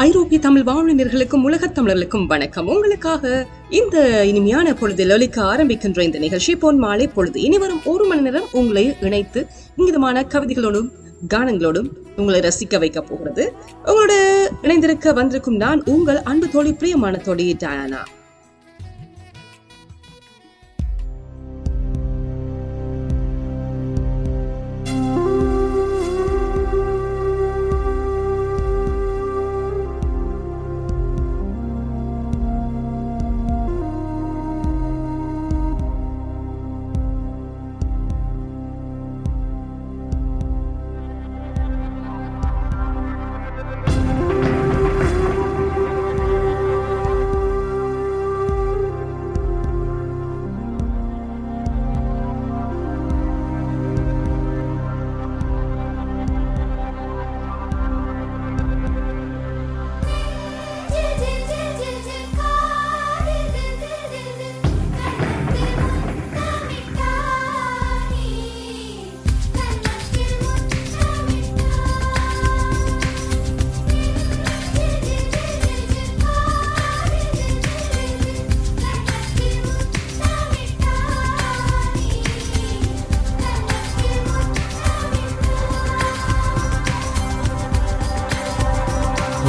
ஐரோப்பிய தமிழ் வாழினர்களுக்கும் உலகத் தமிழர்களுக்கும் வணக்கம். உங்களுக்காக இந்த இனிமையான பொழுதில் ஒலிக்க ஆரம்பிக்கின்ற இந்த நிகழ்ச்சி பொன் மாலை பொழுது. இனி வரும் 1 மணி நேரம் உங்களை இணைத்து இங்கிதமான கவிதைகளோடும் கானங்களோடும் உங்களை ரசிக்க வைக்க போகிறது. உங்களோட இணைந்திருக்க வந்திருக்கும் நான் உங்கள் அன்பு தோழி, பிரியமான தோழி டயானா.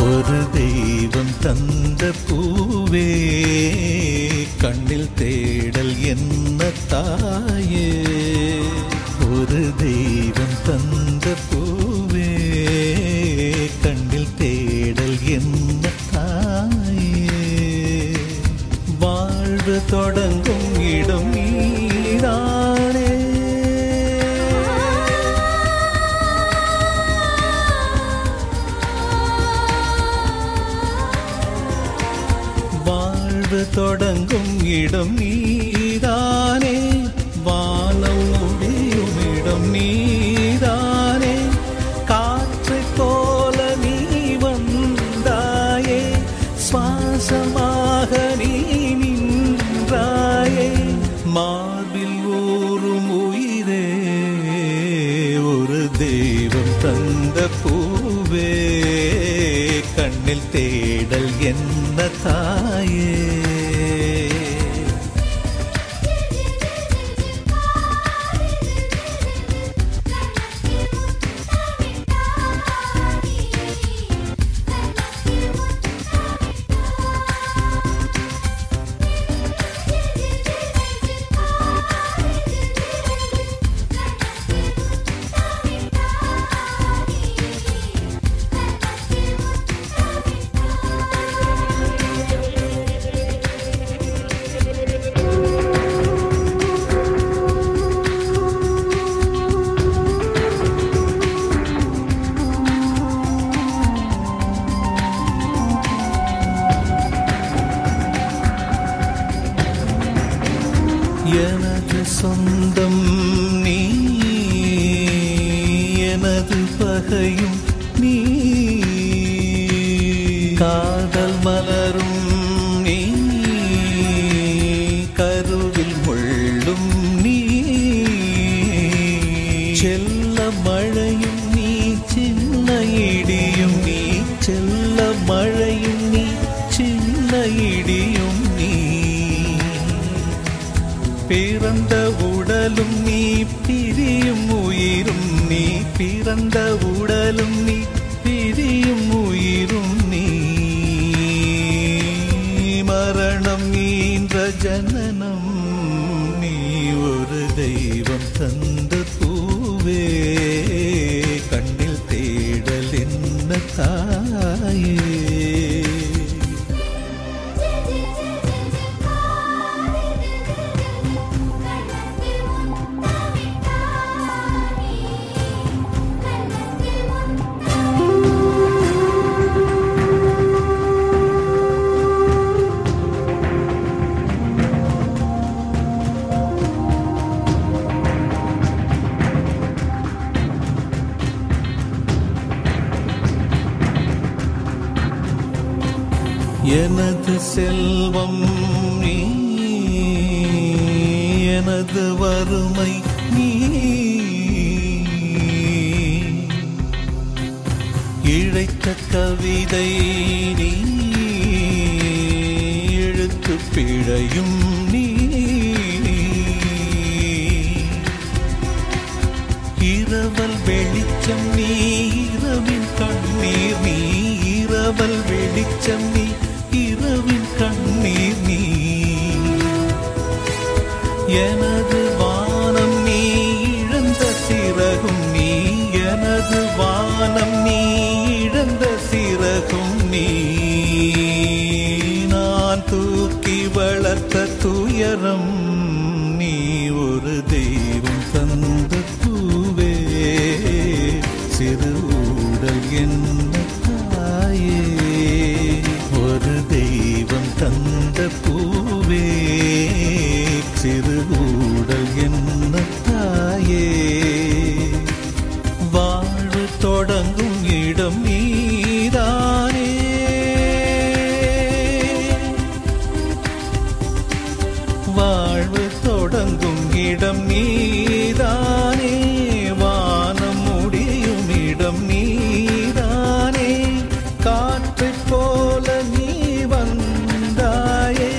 ஒரு தெய்வம் தந்த பூவே, கண்ணில் தேடல் என்ன தாயே. ஒரு தெய்வம் தந்த பூவே, கண்ணில் தேடல் என்ன தாயே. வாழ்வு தொடங்கும் இடம் நீதானே. தொடங்கும் இடம் நீதானே, வானம் முடியும் இடம் நீதானே. காற்றை போல நீ வந்தாயே, சுவாசமாக நீ நின்றாயே. மார்பில் ஊறும் உயிரே, ஒரு தெய்வம் தந்த பூவே, கண்ணில் தேடல் என்ன தாயே. எனது சொந்தம் நீ, எனது பகையும் நீ. காதல் மலரும் நீ, கருவில் முள்ளும் நீ. செல்ல மழையும் நீ, சின்ன இடியும் நீ. செல்ல மழையும் நீ, சின்ன இடியும் நீ. பிறந்த உடலும் நீ, பிரியும் உயிரும் நீ. பிறந்த உடலும் நீ, பிரியும் உயிரும் நீ. மரணம் ஈன்ற ஜனனம் நீ. ஒரு தெய்வம் தந்த பூவே, கண்ணில் தேடல் என்ன தாயே. எனது செல்வம் நீ, எனது வறுமை நீ. இழை படைத்த கவிதை நீ, எழுத்து பிழையும் நீ. இரவல் வெளிச்சம் நீ, இரவின் கண்ணீர் நீ. இரவல் வெளிச்சம் நீ, இரவின் கண்ணீர் நீ. எனது வானம் நீ, இழந்த சிறகும் நீ. எனது வானம் நீ, இழந்த சிறகும் நீ. நான் தூக்கி வளர்த்த துயரம் நீ. ஒரு தெய்வம் தந்த பூவே, சிறு ஊடல் என்ன தாயே. ஒரு தெய்வம் தந்த பூவே, சிறு ஊடல் என்ன தாயே. வாழ்வு தொடங்கும் இடம் நீதானே. வாழ்வு தொடங்கும் இடம் நீதானே. வானம் முடியும் இடம் நீதானே. காற்றைப் போல நீ வந்தாயே,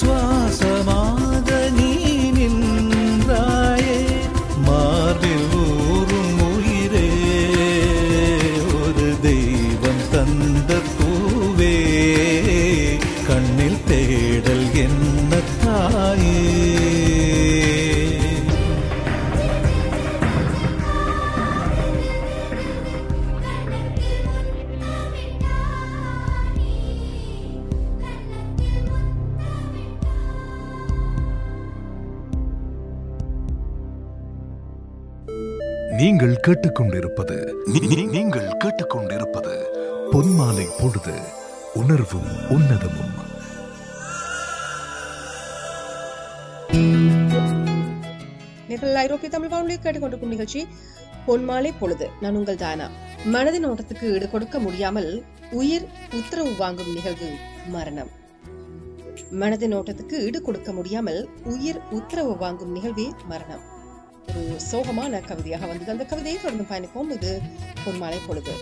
சுவாசமாக நீ நின்றாயே. மார்பில் ஊறும் உயிரே, ஒரு தெய்வம் தந்த பூவே. கண்ணில் தேடல் என்ன தாயே. நீங்கள் கேட்டுக்கொண்டிருப்பது நீங்கள் கேட்டுக்கொண்டிருப்பது பொன்மாலை பொழுது, உணர்வும் உன்னதமும். நீங்கள் ஐரோப்பிய தமிழ் வானொலி கேட்டுக்கொண்டிருக்கும் நிகழ்ச்சி பொன்மாலை பொழுது. நான் உங்கள் தானா. மனதின் ஓட்டத்துக்கு ஈடு கொடுக்க முடியாமல் உயிர் உத்தரவு வாங்கும் நிகழ்வு மரணம். மனதின் ஓட்டத்துக்கு ஈடு கொடுக்க முடியாமல் உயிர் உத்தரவு வாங்கும் நிகழ்வே மரணம். ஒரு சோகமான கவிதையாக வந்தது. அந்த கவிதையை தொடர்ந்து பயணிப்போம். இது பொன்மாலை பொழுது.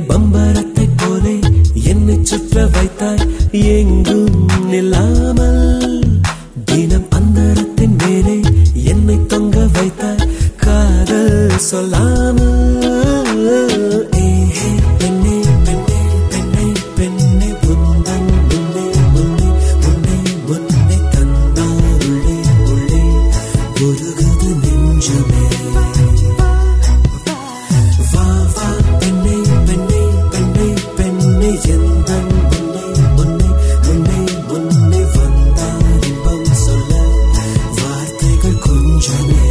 பம்பரத்தை போலே என்னை சுற்ற வைத்தாய் எங்கும் நில்லாமல். தினம் அந்தரத்தின் மேலே என்னை தொங்க வைத்தாய் காதல் சொல்லாமல். பெண்ணே பெண்ணே பெண்ணே பெண்ணே உந்தன் முன்னே முன்னே முன்னே முன்னே தந்தார் உள்ளே உள்ளே உருகுது நெஞ்சமே. வா வா பெண்ணே பெண்ணே பெண்ணே பெண்ணே எந்தன் முன்னே முன்னே முன்னே முன்னே வந்தார் இன்பம் சொல்ல வார்த்தைகள் கொஞ்சமே.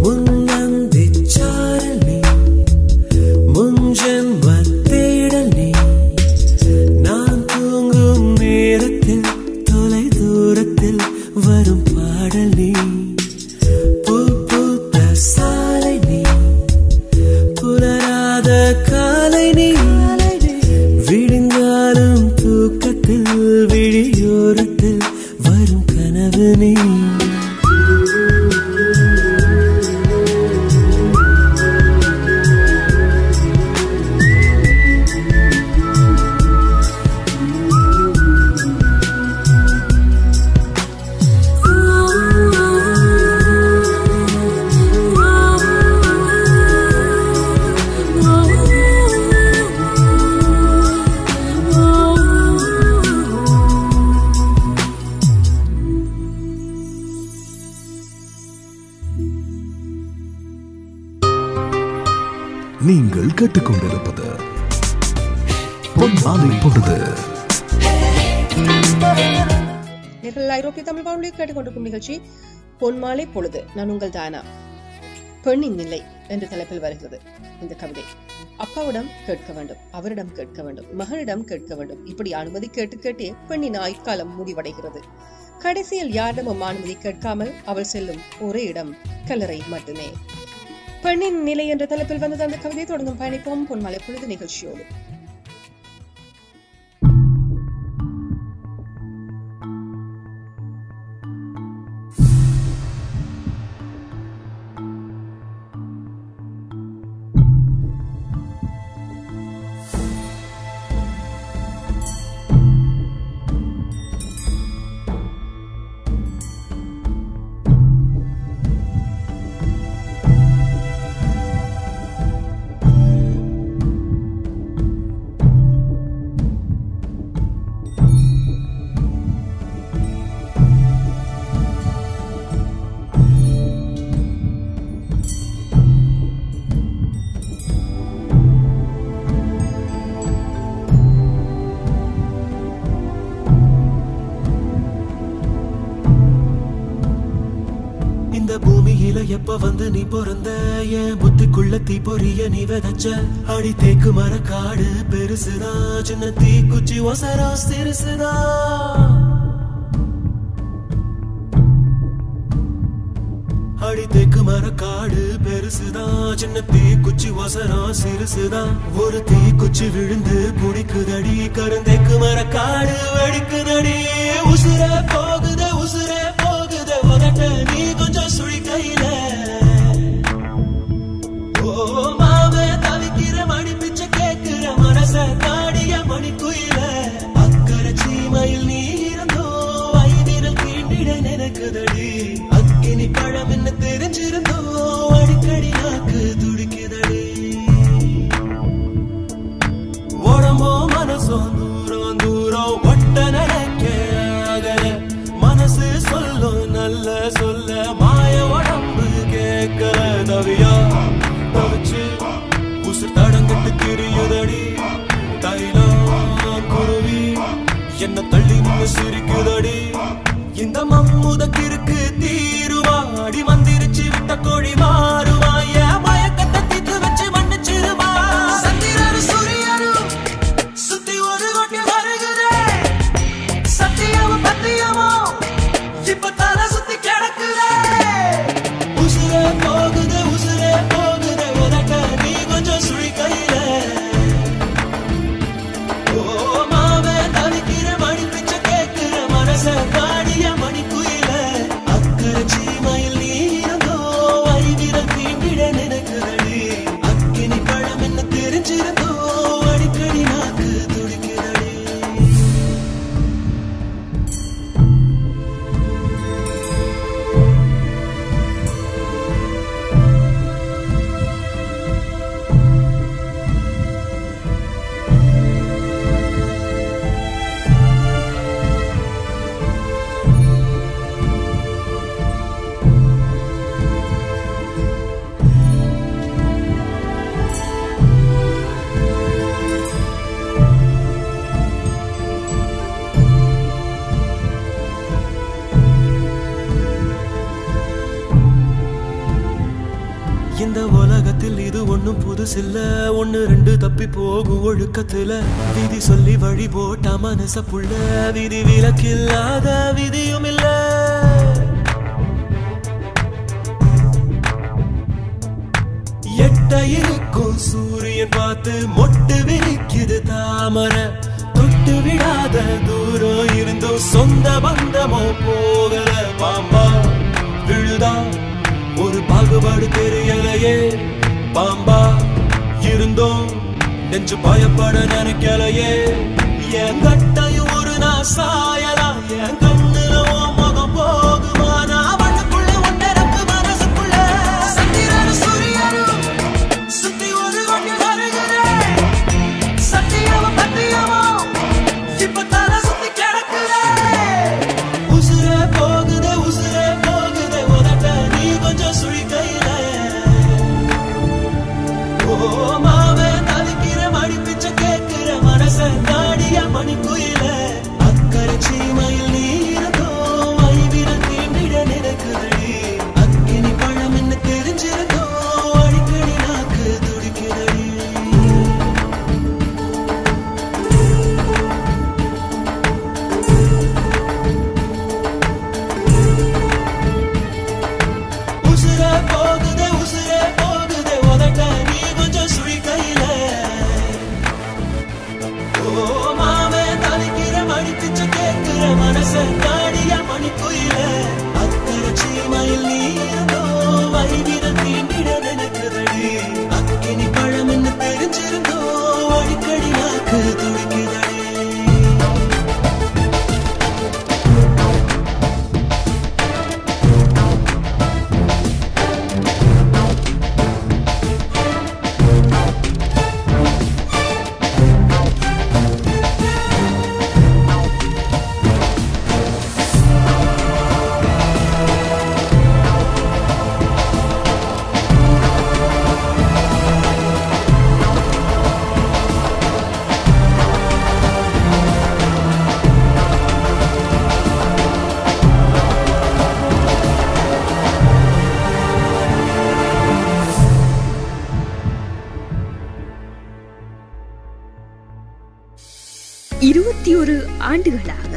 முன்னந்தி சாரல் நீ முன்ஜென்ம தேடல் நீ. நான் தூங்கும் நேரத்தில் தொலை தூரத்தில் வரும் பாடல் நீ. பூ பூத்த சாலை நீ புலராத காலை நீ. விடுங்காலும் தூக்கத்தில் விழியோரத்தில் வரும் கனவு நீ. நீங்கள் கேட்டுக்கொண்டிருப்பது பொன்மாலை பொழுது. ஐரோப்பிய தமிழ் வானொலி கேட்டுக்கொண்டிருக்கும் நிகழ்ச்சி பொன்மாலை பொழுது. நான் உங்கள் தானா. பெண்ணின் நிலை என்ற தலைப்பில் வருகிறது இந்த கவிதை. அப்பாவிடம் கேட்க வேண்டும், அவரிடம் கேட்க வேண்டும், மகனிடம் கேட்க வேண்டும். இப்படி அனுமதி கேட்டு கேட்டே பெண்ணின் ஆயுட்காலம் முடிவடைகிறது. கடைசியில் யாரிடமும் அனுமதி கேட்காமல் அவள் செல்லும் ஒரே இடம் கல்லறை மட்டுமே. பெண்ணின் நிலை என்ற தலைப்பில் வந்தது அந்த கவிதை. தொடங்கும் பயணிப்போம் பொன்மாலை பொழுது நிகழ்ச்சியோடு. எப்ப வந்து நீ பிறந்த என் புத்திக்குள்ள தீ பொரிய நீ விதைச்ச அடி தேக்கு மர காடு பெருசுதா சின்ன தீ குச்சி ஒசரா சிறுசுதா. அடி தேக்கு மர காடு பெருசுதா சின்ன தீ குச்சி ஒசரா சிறுசுதா. ஒரு தீ குச்சி விழுந்து குடிக்குதடி கருந்தேக்கு மர காடு வெடிக்குதடி. உசுர போகுது உசுர போகுது உதட்ட நீ கொஞ்சம் சுழி கையில. ஓ மாவே தவிக்கிற மணி பிச்சை கேட்கிற மனச காடிய மணி குயில. அக்கறை சீமையில் நீ இருந்தோ ஐவிரல் தீண்டிட நினைக்குதடி. அக்கினி பழம் என்ன தெரிஞ்சிருந்தோ அடிக்கடி நாக்கு துடிக்குதடி. உடம்போ மனசோ தூரம் தூரம் ஒட்ட நினைக்க மனசு சொல்லும் நல்ல சொல்ல மாய உடம்பு கேட்கல. தவியா தவிச்சு உசுர் தடங்கிட்டு திரியுதடி. தைலம் குருவி என்ன தள்ளி நின்று சிரிக்குதடி. இந்த மம்முதக்கிருக்கு தீருவா அடி மந்திரிச்சு விட்ட கோழி மாறுவா. மயக்கத்தை தீத்து வச்சு மன்னிச்சிருவா. சந்திரரு சூரியரும் சுத்தி ஒரு கொட்டி வருகுதே. சத்தியமும் பத்தியமும் இப்ப தலை சுத்தி கிடக்குதே. உசுரே போகுது உசுரே போகுது உதட்ட நீ கொஞ்சம் சுழி கையில. ஓ மாவே தவிக்கிற மணி பிச்சை கேட்கிற மனச காடிய மணி குயில. அக்கறை சீமையில் நீ இருந்தோ ஐவிரல் தீண்டிட நினைக்குதடி. அக்கினி இந்த உலகத்தில் இது ஒண்ணும் புதுசில்ல, ஒண்ணு ரெண்டு தப்பி போகும் ஒழுக்கத்துல. விதி சொல்லி வழி போட்டா மனச புள்ள, விதி விலக்கில்லாத விதியும் இல்ல. எட்ட இருக்கும் சூரியன் பார்த்து மொட்டு விரிக்குது தாமரை. தொட்டு விடாத தூரம் இருந்தும் சொந்த பந்தமோ போகல. பாம்பா விழுதா ஒரு பாகுபாடு தெரியலையே. பாம்பா இருந்தோம் நெஞ்சு பயப்பட நினைக்கலையே. என் கட்டையும் ஒரு நான் சாயலாம், என் கண்ணுல முகம் போகுமா. நான் வண்ணக்குள்ள ஒன்றரப்பு மனசுக்குள்ள சந்திரனும் சூரியனும் சுத்தி ஒரு கொஞ்சம் வருகிறேன். சத்தியமும் பத்தியமும் இப்ப தலை சுத்தி கிடக்குறேன். உசுரே போகுதே உசுரே போகுதே உதட்ட நீ கொஞ்சம் சுழி கையில. ஓ மாவே தவிக்கிற மணி பிச்சை கேட்கிற மனச நாடிய மணிக்குயில. அக்கறை சீமையில் நீ இருந்தோ ஐவிர தீண்டிட நினைக்குதடி. அக்கினி பழம் என்ன தெரிஞ்சிருந்தோ அடிக்கடி நாக்கு துடிக்குதடி. உசுரே போகுதே உசுரே போகுதே உதட்ட நீ கொஞ்சம் சுழி கையில. ஓ மாவே தவிக்கிற மணி பிச்சை கேட்கிற மனச நாடிய மணிக்குயில. அக்கறை சீமையில் நீ இருந்தோ ஐவிர தீண்டிட நினைக்குதடி. அக்கினி பழம் என்ன தெரிஞ்சிருந்தோ அடிக்கடி நாக்கு துடிக்குதடி. ஆண்டுகளாக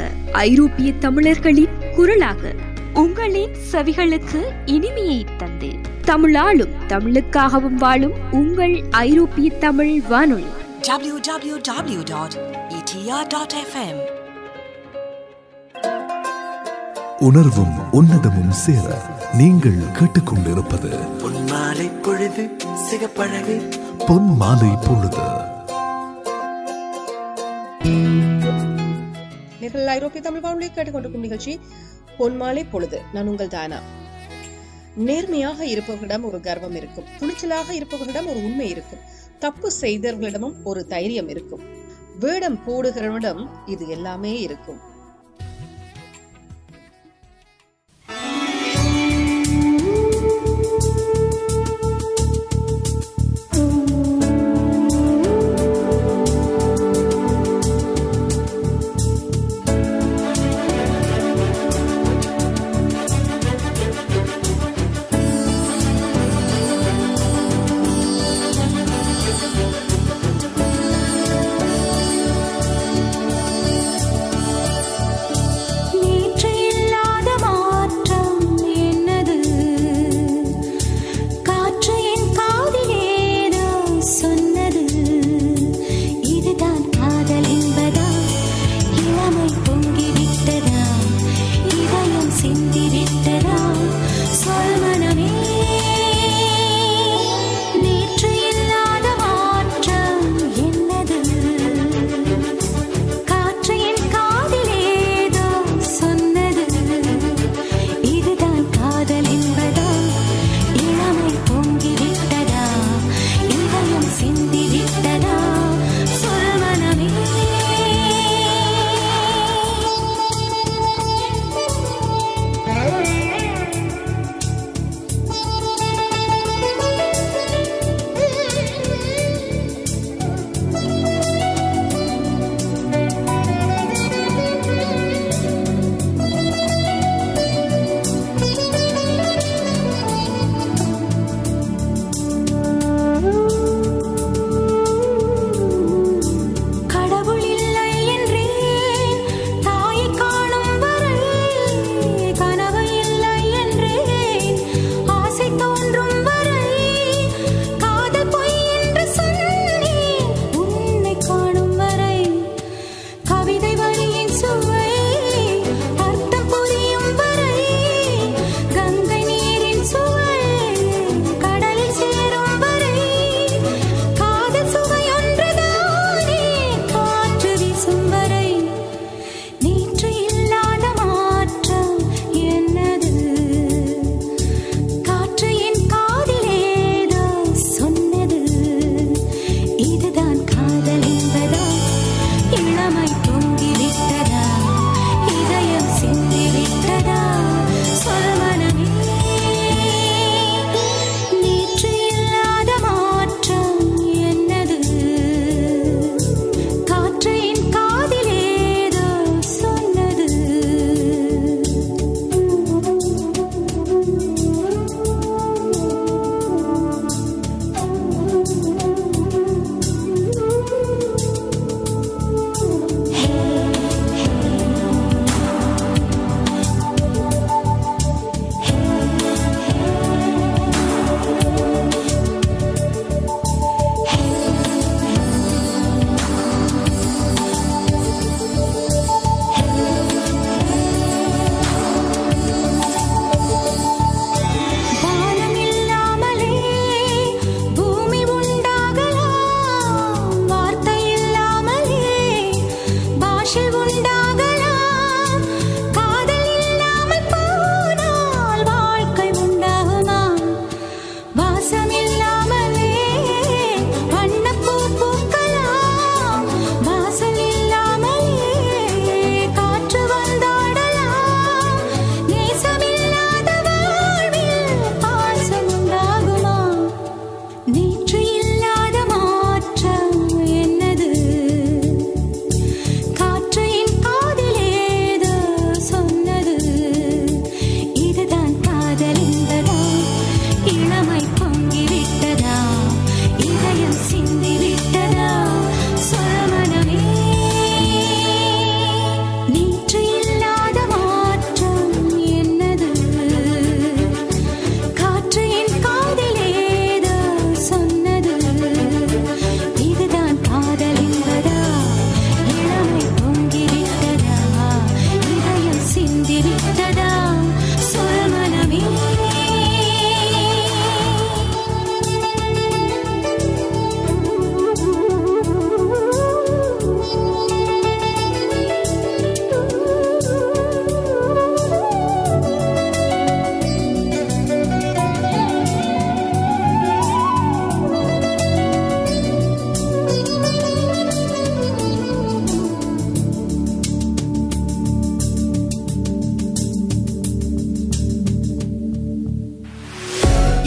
ஐரோப்பிய தமிழர்களின் குரலாக உங்களின் செவிகளுக்கு இனிமையை தந்து தமிழாலும் தமிழுக்காகவும் வாழும் உங்கள் ஐரோப்பிய தமிழ் வானொலி www.etr.fm. உணர்வும் உன்னதமும் சேர நீங்கள் கேட்டுக்கொண்டிருப்பது பொன்மாலை பொழுது சிகப்பழகு பொன்மாலை பொழுது. நீங்கள் ஐரோப்பிய தமிழ் வானொலி கேட்டுக்கொண்டிருக்கும் நிகழ்ச்சி பொன்மாலை பொழுது. நான் உங்கள் தானா. நேர்மையாக இருப்பவர்களிடம் ஒரு கர்வம் இருக்கும், துணிச்சலாக இருப்பவர்களிடம் ஒரு உண்மை இருக்கும், தப்பு செய்தவர்களிடமும் ஒரு தைரியம் இருக்கும், வேடம் போடுகிறவரிடம் இது எல்லாமே இருக்கும்.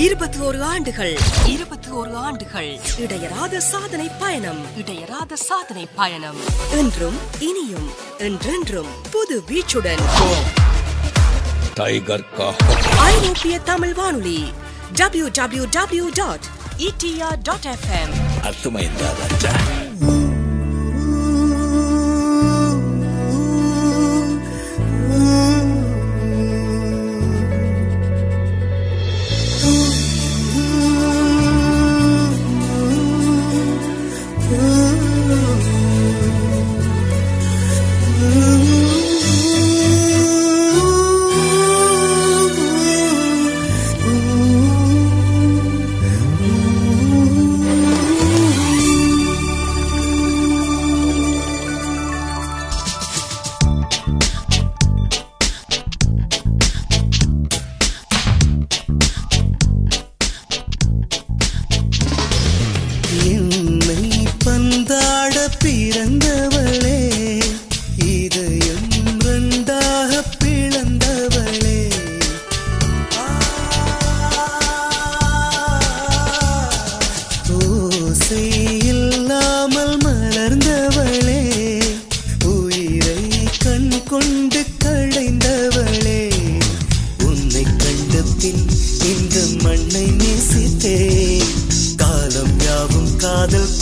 21 ஆண்டுகள் இடையறாத சாதனை பயணம் என்றும் இனியும் என்றென்றும் புது வீச்சுடன் ஐரோப்பிய தமிழ் வானொலி www.etr.fm. அர்த்தமைந்தா ராஜா. Hey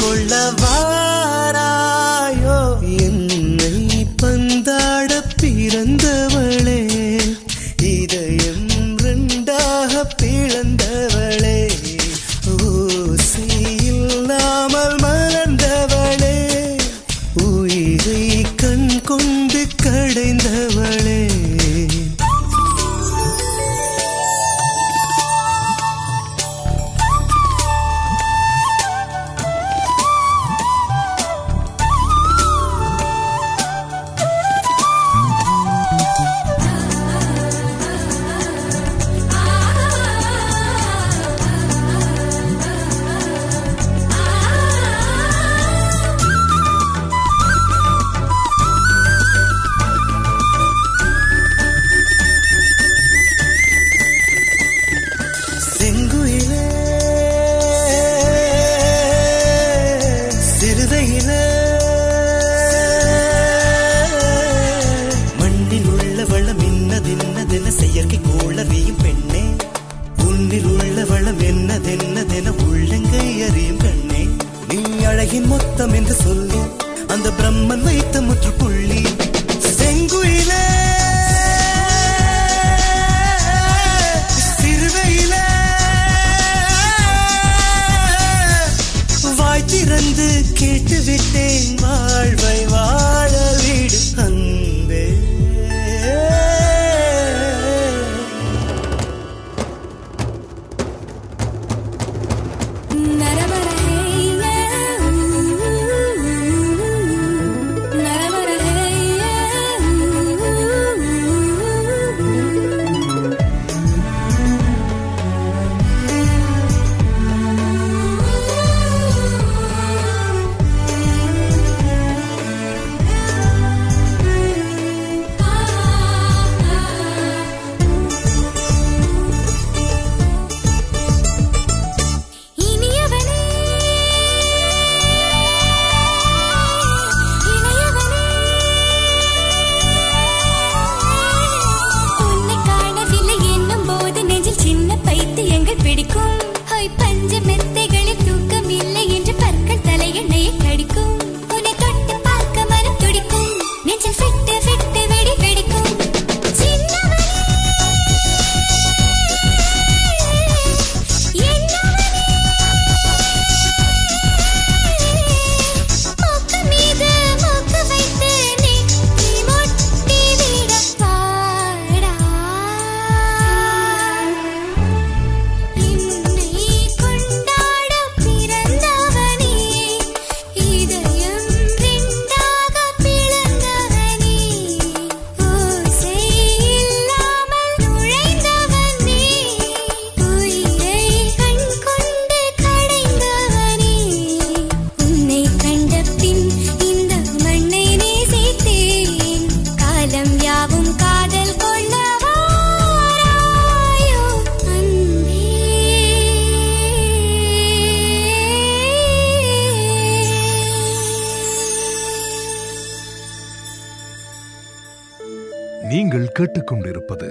கேட்டுக்கொண்டிருப்பது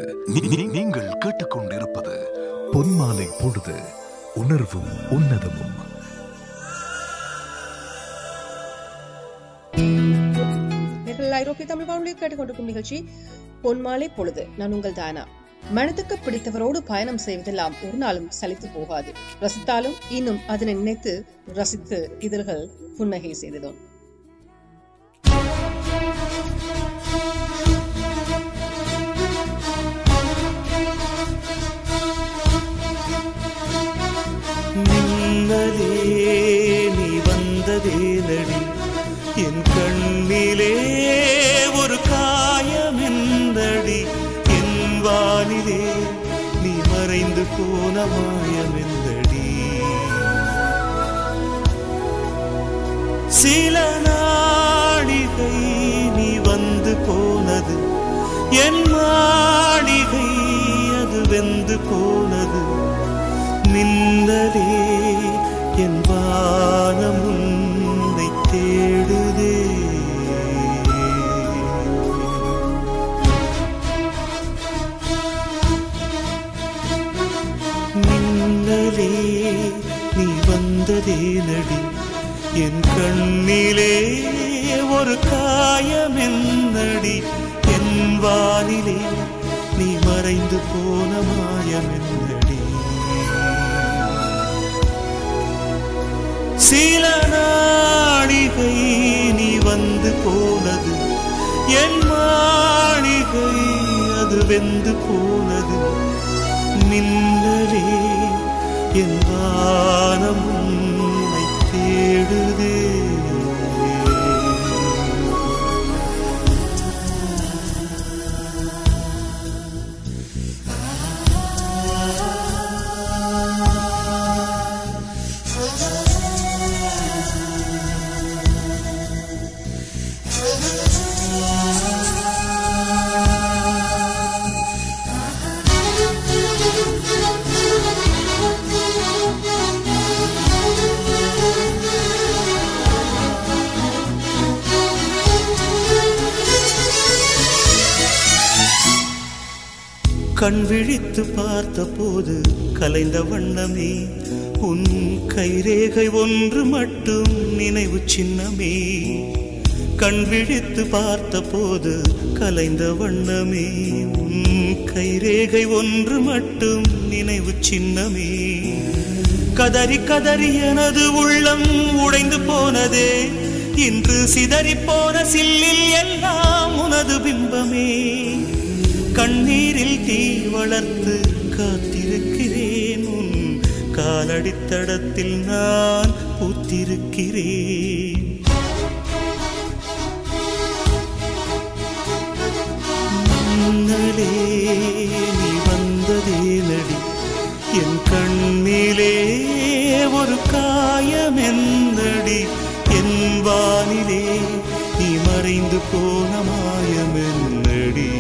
நீங்கள் கேட்டுக்கொண்டிருப்பது பொன்மாலை பொழுது உணர்வும் உன்னதமும். ஐரோப்பிய தமிழ் வானொலி கேட்டுக்கொண்டிருக்கும் நிகழ்ச்சி பொன்மாலை பொழுது. நான் உங்கள் தானா. மனதுக்கு பிடித்தவரோடு பயணம் செய்வதெல்லாம் ஒரு நாளும் சலித்து போகாது. ரசித்தாலும் இன்னும் அதனை நினைத்து ரசித்து இதழ்கள் புன்னகை செய்ததும். நின்னதே நீ வந்ததே நடி என் கண்ணிலே ஒரு காயம் என்றடி என் வானிலே நீ மறைந்து போன மாயம் என்றடி சில நாடிகை நீ வந்து போனது என் மாளிகை அது வெந்து போனது மின்னலே என் வானம் உன்னை தேடுதே மின்னலே நீ வந்ததே நடி என் கண்ணிலே ஒரு காயம் என்னடி என் வானிலே நீ மறைந்து போன மாயம் என்னடி சில நாடிகை நீ வந்து போனது என் மாளிகை அது வெந்து போனது மின்னலே என் வானம் உன்னை தேடுதே கண் விழித்து பார்த்த போது கலைந்த வண்ணமே உன் கைரேகை ஒன்று மட்டும் நினைவு சின்னமே கண் விழித்து பார்த்த போது கலைந்த வண்ணமே உன் கைரேகை ஒன்று மட்டும் நினைவு சின்னமே கதறி கதறி எனது உள்ளம் உடைந்து போனதே இன்று சிதறி போன சில்லில் எல்லாம் உனது பிம்பமே கண்ணீரில் தீ வளர்த்து காத்திருக்கிறேன் உன் காலடித்தடத்தில் நான் பூத்திருக்கிறேன் முன்னலே நீ வந்ததே நடி என் கண்ணிலே ஒரு காயம் என்னடி என் வானிலே நீ மறைந்து போன மாயம் என்னடி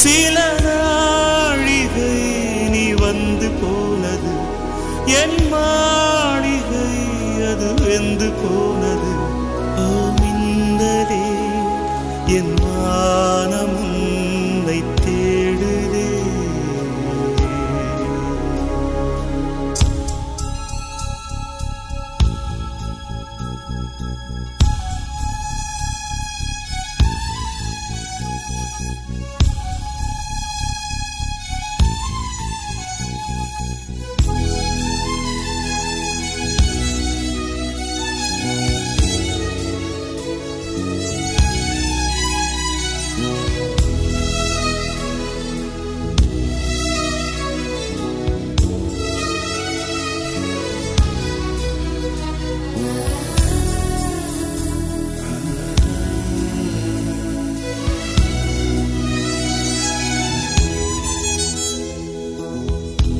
சில நாழிகை நீ வந்து போனது என் மாளிகை அது வெந்து போனது ஓ மின்னலே என் வானம் உன்னை தேடுதே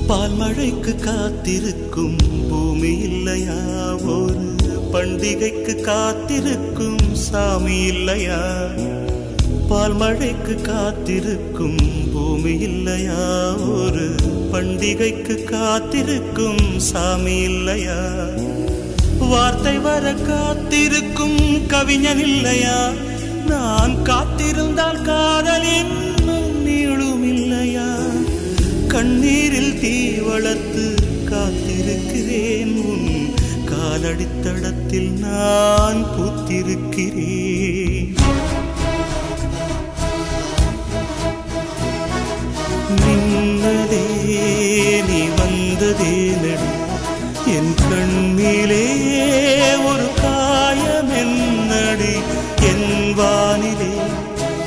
பால் மழைக்கு காத்திருக்கும் பூமி இல்லையா ஒரு பண்டிகைக்கு காத்திருக்கும் சாமி இல்லையா பால் மழைக்கு காத்திருக்கும் பூமி இல்லையா ஒரு பண்டிகைக்கு காத்திருக்கும் சாமி இல்லையா வார்த்தை வர காத்திருக்கும் கவிஞன் இல்லையா நான் காத்திருந்தால் காதல் இன்னும் நீளும் இல்லையா? கண்ணீரில் தீ வளர்த்து காத்திருக்கிறேன், உன் காலடித்தடத்தில் நான் பூத்திருக்கிறேன். நின்னதே நீ வந்ததே நடி, என் கண்ணிலே ஒரு காயம் என்னடி, என் வானிலே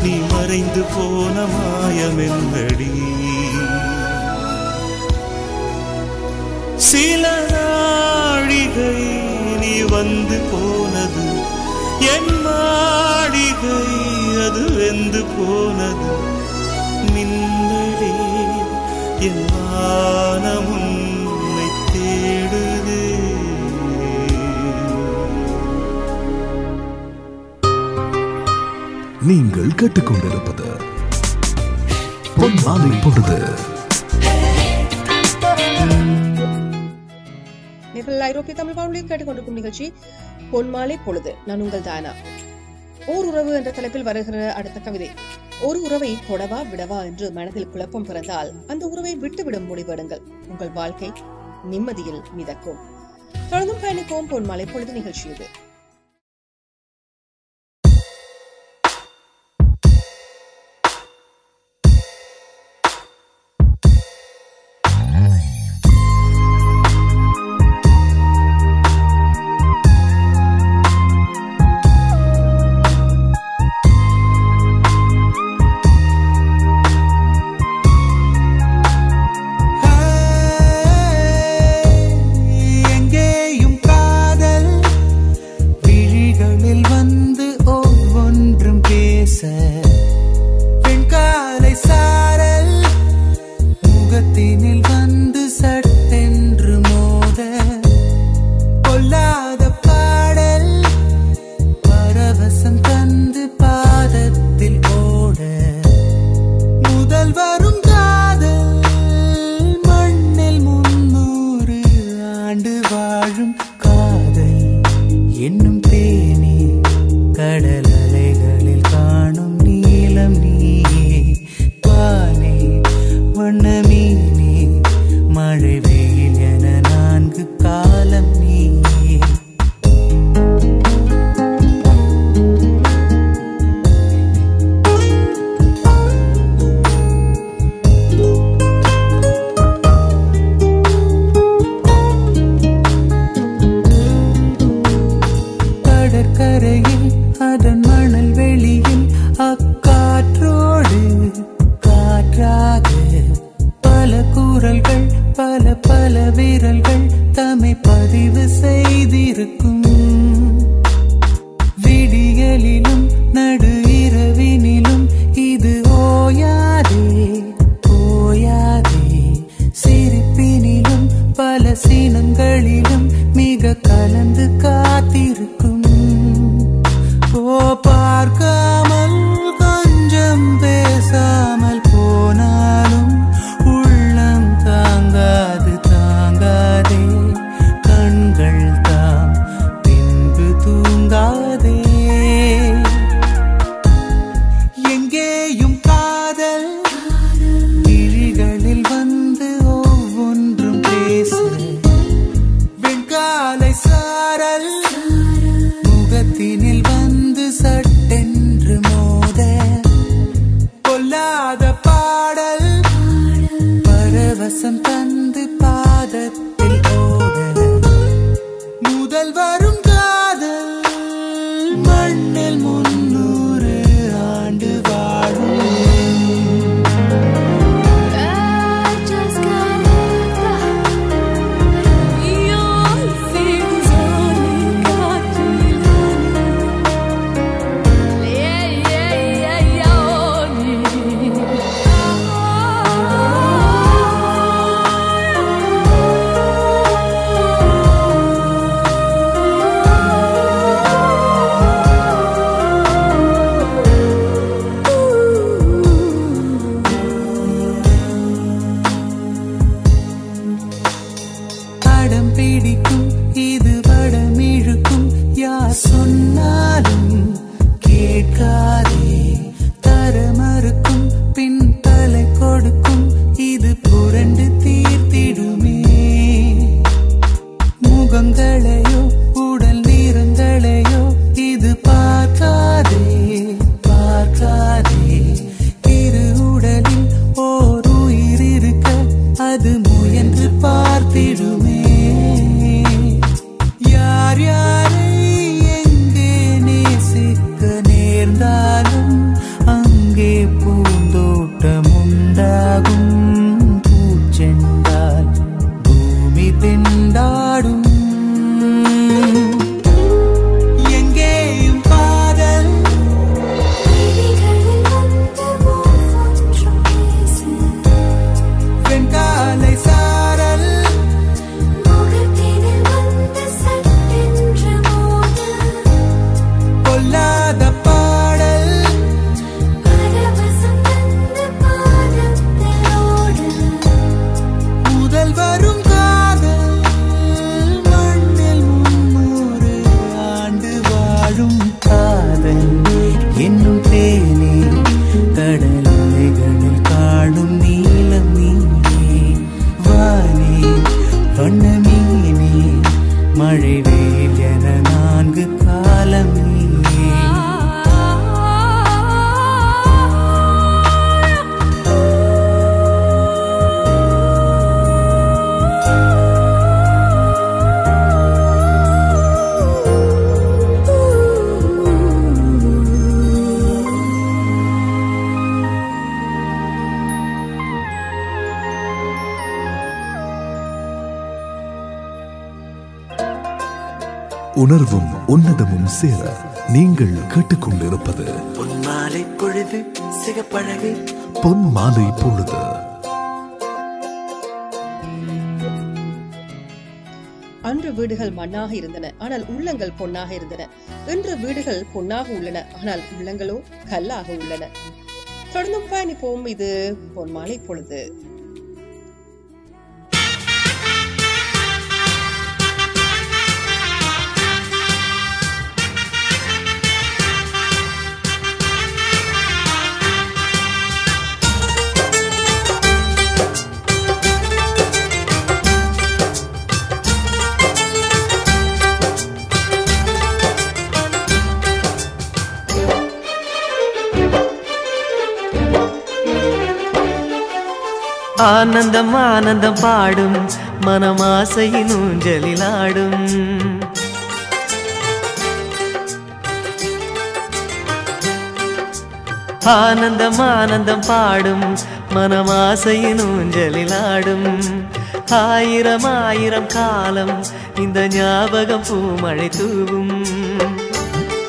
நீ மறைந்து போன மாயம் என்னடி. சில நாழிகை நீ வந்து போனது, என் மாளிகை அது வெந்து போனது. மின்னலே என் வானம் உன்னை தேடுதே. நீங்கள் கேட்டுக்கொண்டிருப்பது பொன்மாலை பொழுது. ஐரோப்பிய தமிழ் வானொலியில் கேட்டுக்கொண்டிருக்கும் நிகழ்ச்சி பொன்மாலை பொழுது. நான் உங்கள் தானா. ஓர் உறவு என்ற தலைப்பில் வருகிற அடுத்த கவிதை. ஒரு உறவை தொடவா விடவா என்று மனதில் குழப்பம் பிறந்தால் அந்த உறவை விட்டுவிடும் முடிவெடுங்கள். உங்கள் வாழ்க்கை நிம்மதியில் மிதக்கும். தொடர்ந்தும் பயணிப்போம் பொன்மாலை பொழுது நிகழ்ச்சி இது. சேர்த்திடுமே. யார் யாரை எங்கே நேசிக்க நேர்ந்தாலும் அங்கே பூந்தோட்டம் உண்டாகும். பூச்செண்டால் பூமி திண்டாடும். உணர்வும் உன்னதமும் சேர நீங்கள் கேட்டுக்கொண்டிருப்பது பொன்மாலை பொழுது சிகப்பழகு. பொன்மாலை பொழுது. அன்று வீடுகள் மண்ணாக இருந்தன, ஆனால் உள்ளங்கள் பொன்னாக இருந்தன. இன்று வீடுகள் பொன்னாக உள்ளன, ஆனால் உள்ளங்களோ கல்லாக உள்ளன. தொடர்ந்தும் பயணிப்போம். இது பொன்மாலை பொழுது. ஆனந்தம் ஆனந்தம் பாடும் மனமாசையின் ஊஞ்சலிலாடும். ஆனந்தம் ஆனந்தம் பாடும் மனமாசையின் ஊஞ்சலிலாடும். ஆயிரம் ஆயிரம் காலம் இந்த ஞாபகம் பூமழை தூவும்.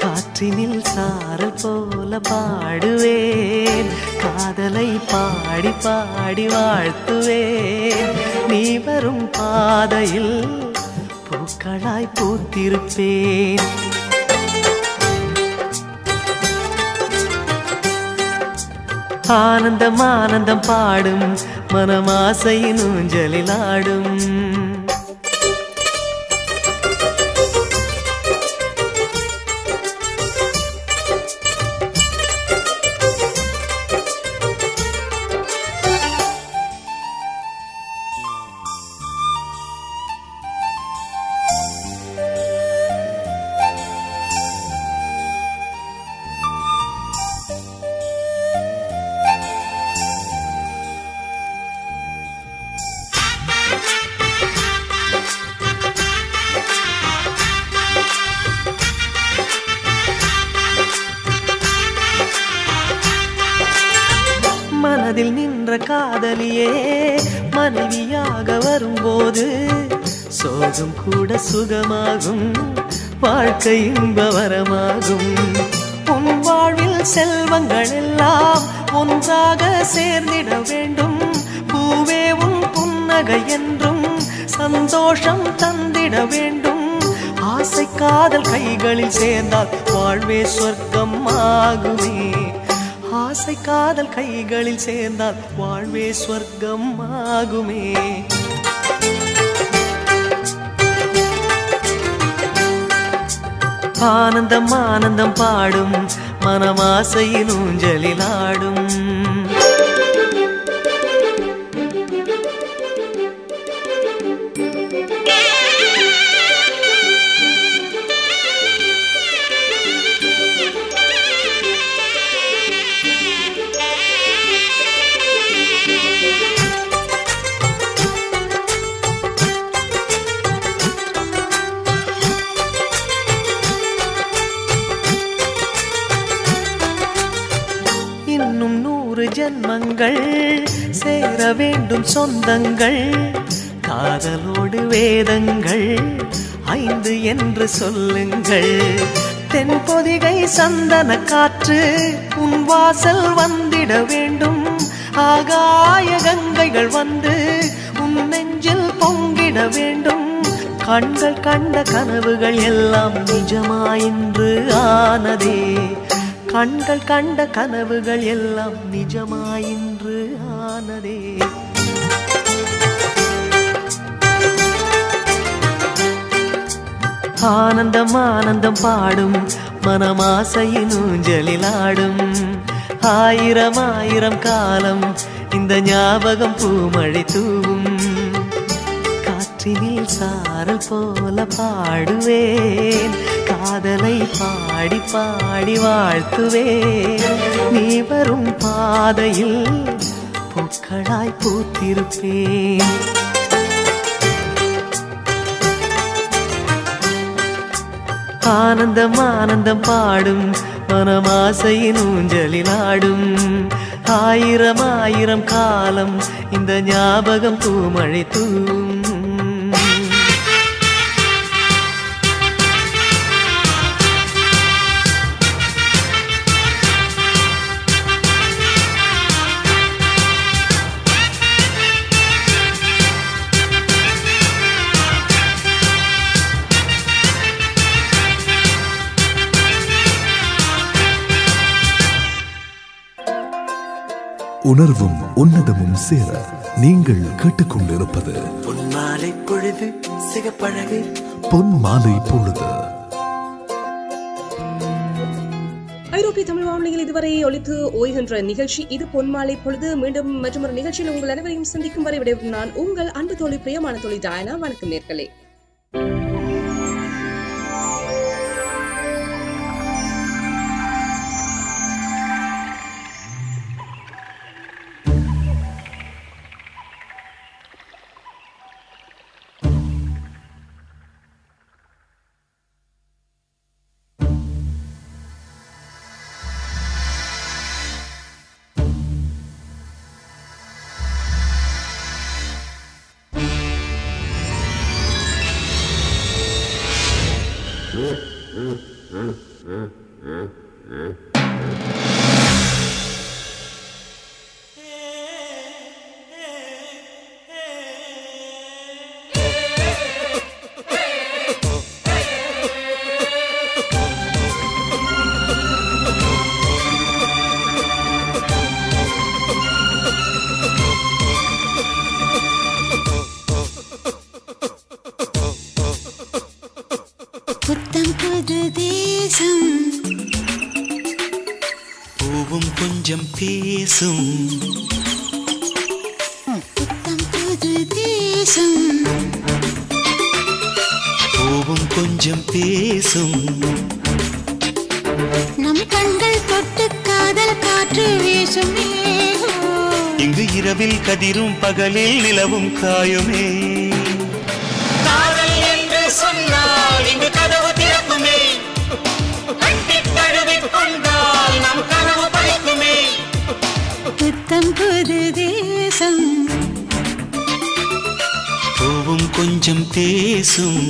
காற்றினில் சாரல் போல பாடுவேன், காதலை பாடி பாடி வாழ்த்துவேன். நீ வரும் பாதையில் பூக்களாய் பூத்திருப்பேன். ஆனந்தம் ஆனந்தம் பாடும் மனமாசையின் ஊஞ்சலிலாடும். மனதில் நின்ற காதலியே மனைவியாக வரும்போது சோகம் கூட சுகமாகும், வாழ்க்கை இன்பவரமாகும். உன் வாழ்வில் செல்வங்கள் எல்லாம் ஒன்றாக சேர்ந்திட வேண்டும். பூவே உன் புன்னகை என்றும் சந்தோஷம் தந்திட வேண்டும். ஆசை காதல் கைகளில் சேர்ந்தால் வாழ்வே சொர்க்கம் ஆகுமே. ஆசை காதல் கைகளில் சேர்ந்தால் வாழ்வே சொர்க்கம் ஆகுமே. ஆனந்தம் ஆனந்தம் பாடும் மனமாசையின் ஊஞ்சலிலாடும். கண்கள் சேர வேண்டும் சொந்தங்கள் காதலோடு வேதங்கள் 5 என்று சொல்லுங்கள் தென்பொதிகை சந்தன காற்று உன் வாசல் வந்திட வேண்டும் ஆகாய கங்கைகள் வந்து உன் நெஞ்சில் பொங்கிட வேண்டும் கண்கள் கண்ட கனவுகள் எல்லாம் நிஜமாயின்று ஆனதே கண்கள் கண்ட கனவுகள் எல்லாம் நிஜமாயின்று ஆனதே ஆனந்தம் ஆனந்தம் பாடும் மனமாசையின் ஊஞ்சலில் ஆடும் ஆயிரம் ஆயிரம் காலம் இந்த ஞாபகம் பூமழை தூவும் காற்றினில் சாரல் போல பாடுவேன் காதலை பாடி பாடி வாழ்த்துவேன் நீ வரும் பாதையில் பூக்களாய் பூத்திருப்பேன் ஆனந்தம் ஆனந்தம் பாடும் மனமாசையின் ஊஞ்சலில் ஆடும் ஆயிரம் ஆயிரம் காலம் இந்த ஞாபகம் பூமழை தூவும் உணர்வும் உன்னதமும் சேர நீங்கள் கேட்டுக்கொண்டிருப்பது பொன்மாலை பொழுது சிகப்பழகு பொன் மாலை பொழுது. ஐரோப்பிய தமிழ் வானொலியில் இதுவரை ஒலித்து ஓய்கின்ற நிகழ்ச்சி இது பொன்மாலை பொழுது. மீண்டும் மற்றொரு நிகழ்ச்சியில் உங்கள் அனைவரையும் சந்திக்கும் வரை விட நான் உங்கள் அன்பு தோழி பிரியமான தோழி டயானா. வணக்கம் நேர்களே. புத்தம் புது தேசம் பூவும் கொஞ்சம் பேசும் புத்தம் புது தேசம் பூவும் கொஞ்சம் பேசும் நம் கண்கள் தொட்டு காதல் காற்று வீசுமே இங்கு இரவில் கதிரும் பகலில் நிலவும் காயுமே காதல் என்று சொன்னால் இங்கு கதவு திறக்குமே கட்டி தழுவிக் கொண்டால் நம் கனவு பழிக்குமே புத்தம் புது தேசம் பூவும் கொஞ்சம் பேசும்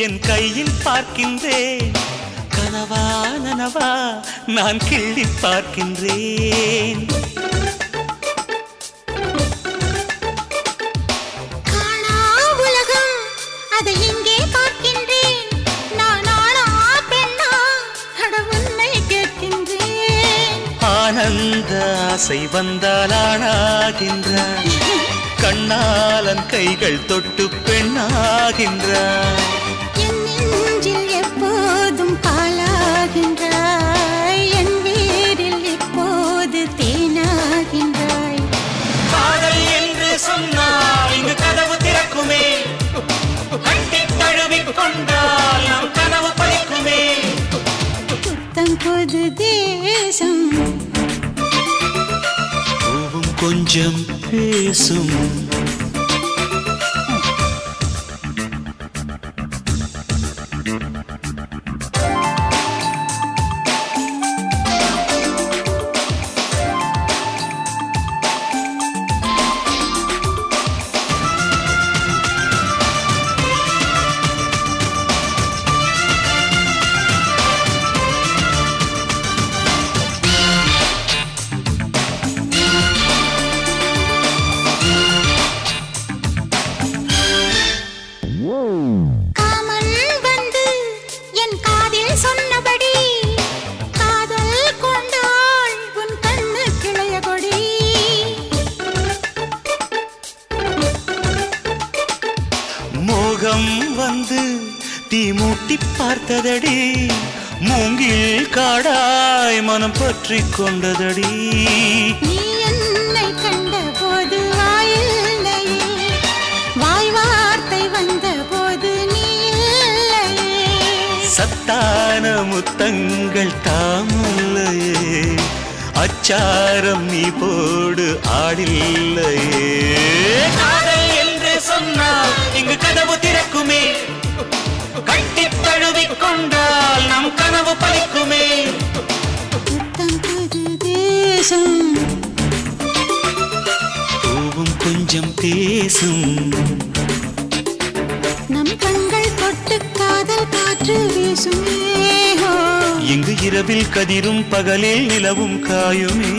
என் கையில் பார்க்கின்றேன் கனவா நனவா நான் கிள்ளி பார்க்கின்றேன் காணா உலகம் அதை இங்கே பார்க்கின்றேன் நான் ஆனா பெண்ணா அட உன்னை கேட்கின்றேன் ஆனந்த ஆசை வந்தால் ஆனாகின்றான் கண்ணாலன் கைகள் தொட்டு பெண்ணாகின்றாய். என் நெஞ்சில் எப்போதும் பாலாகின்றாய், என் வீரில் இப்போது தேனாகின்றாய். காதல் என்று சொன்னால் இங்கு கதவு திறக்குமே, கட்டி தழுவிக் கொண்டால் நம் கனவு பலிக்குமே. புத்தம் புது தேசம் பூவும் கொஞ்சம் பேசும். காமன் வந்து என் காதில் சொன்னபடி, காதல் கொண்டாள் உன் கண்ணு கிளைய கொடி. மோகம் வந்து தீ மூட்டி பார்த்ததடி, மூங்கில் காடாய் மனம் பற்றி கொண்டதடி. நீ என்னை கண்ட போது வாயில்லையே, வாய் வார்த்தை வந்த போது நீ இல்லையே. சத்தான முத்தங்கள் தாமல்லையே, அச்சாரம் நீ போடு ஆடில்லையே. காதல் என்று சொன்னால் இங்கு கதவு திறக்குமே, கட்டி தழுவிக் கொண்டால் நம் கனவு பலிக்குமே. புத்தம் புது தேசம் பூவும் கொஞ்சம் பேசும். நம் கண்கள் தொட்டு காதல் காற்று வீசுமே. இங்கு இரவில் கதிரும் பகலில் நிலவும் காயுமே.